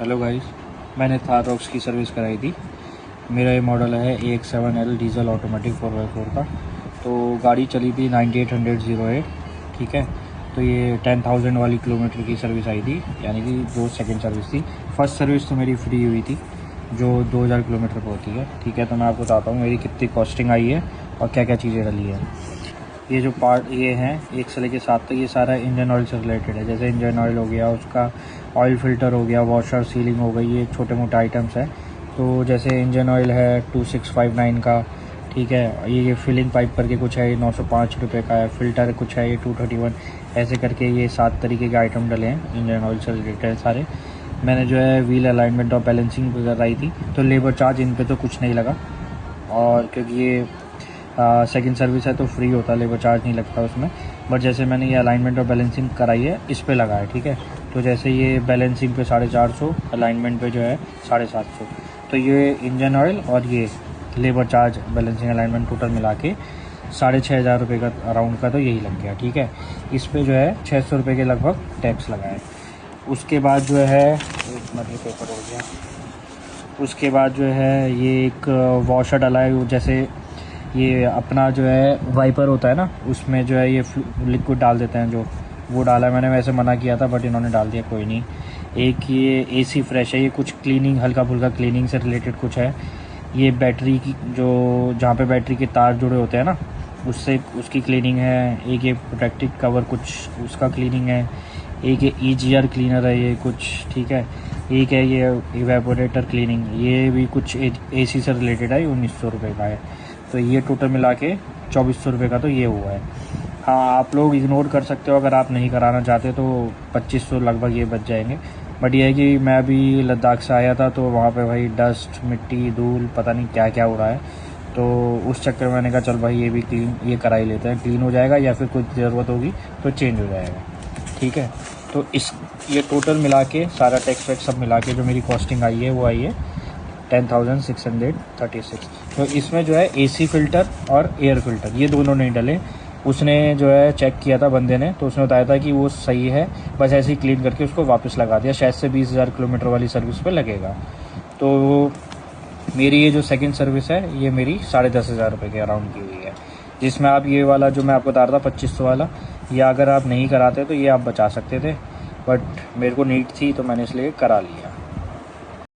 Hello guys, मैंने Thar rocks की service कराई थी। मेरा ये मॉडल है AX7L डीजल ऑटोमेटिक 4x4 का। तो गाड़ी चली थी 9808। ठीक है, तो ये 10,000 वाली किलोमीटर की सर्विस आई थी, यानी कि जो सेकंड सर्विस थी। फर्स्ट सर्विस तो मेरी फ्री हुई थी, जो 2000 किलोमीटर पर होती है। ठीक है, तो मैं आपको बताता हूँ मेरी कितनी कॉस्टिंग आई है और क्या क्या चीज़ें डली है। ये जो पार्ट ये हैं 1 से लेकर 7 तक, ये सारा इंजन ऑयल से रिलेटेड है। जैसे इंजन ऑयल हो गया, उसका ऑयल फ़िल्टर हो गया, वॉशर सीलिंग हो गई, ये छोटे मोटे आइटम्स हैं। तो जैसे इंजन ऑयल है 2659 का। ठीक है, ये फिलिंग पाइप करके कुछ है, ये 905 रुपये का है। फ़िल्टर कुछ है, ये 231। ऐसे करके ये 7 तरीके के आइटम डले हैं, इंजन ऑयल से रिलेटेड सारे। मैंने जो है व्हील अलाइनमेंट और बैलेंसिंग कराई थी, तो लेबर चार्ज इन पे तो कुछ नहीं लगा। और क्योंकि ये सेकंड सर्विस है तो फ्री होता, लेबर चार्ज नहीं लगता उसमें। बट जैसे मैंने ये अलाइनमेंट और बैलेंसिंग कराई है, इस पे लगा है। ठीक है, तो जैसे ये बैलेंसिंग पे 450, अलाइनमेंट पे जो है 750। तो ये इंजन ऑयल और ये labour charge, balancing, alignment total मिला के 6500 रुपये का अराउंड का तो यही लग गया। ठीक है, इस पे जो है 600 रुपये के लगभग टैक्स लगा है। उसके बाद जो है, एक मिनट, ये पेपर हो गया। उसके बाद जो है ये एक वॉशर डला है। जैसे ये अपना जो है वाइपर होता है ना, उसमें जो है ये लिक्विड डाल देते हैं, जो वो डाला है। मैंने वैसे मना किया था बट इन्होंने डाल दिया, कोई नहीं। एक ये AC फ्रेश है, ये कुछ क्लीनिंग, हल्का फुल्का क्लीनिंग से रिलेटेड कुछ है। ये बैटरी की, जो जहाँ पे बैटरी के तार जुड़े होते हैं ना, उससे उसकी क्लीनिंग है। एक ये प्रोटेक्टिव कवर कुछ, उसका क्लीनिंग है। एक ये EGR क्लीनर है ये कुछ। ठीक है, एक है ये इवेपोरेटर क्लीनिंग, ये भी कुछ AC से रिलेटेड है, 1900 रुपये का है। तो ये टोटल मिला के 2400 रुपये का तो ये हुआ है। हाँ, आप लोग इग्नोर कर सकते हो, अगर आप नहीं कराना चाहते तो 2500 लगभग ये बच जाएंगे। बट ये है कि मैं अभी लद्दाख से आया था, तो वहाँ पे भाई डस्ट, मिट्टी, धूल, पता नहीं क्या क्या हो रहा है। तो उस चक्कर में मैंने कहा चल भाई ये भी क्लीन, ये करा ही लेते हैं, क्लीन हो जाएगा, या फिर कुछ ज़रूरत होगी तो चेंज हो जाएगा। ठीक है, तो ये टोटल मिला के, सारा टैक्स वैक्स सब मिला के जो मेरी कॉस्टिंग आई है वो आई है 10,636। तो इसमें जो है AC फ़िल्टर और एयर फ़िल्टर ये दोनों नहीं डले। उसने जो है चेक किया था बंदे ने, तो उसने बताया था कि वो सही है, बस ऐसे ही क्लीन करके उसको वापस लगा दिया। शायद से 20,000 किलोमीटर वाली सर्विस पे लगेगा। तो मेरी ये जो सेकंड सर्विस है, ये मेरी 10,500 रुपये के अराउंड की हुई है। जिसमें आप ये वाला जो मैं आपको बता रहा था 2500 वाला, या अगर आप नहीं कराते तो ये आप बचा सकते थे, बट मेरे को नीड थी तो मैंने इसलिए करा लिया।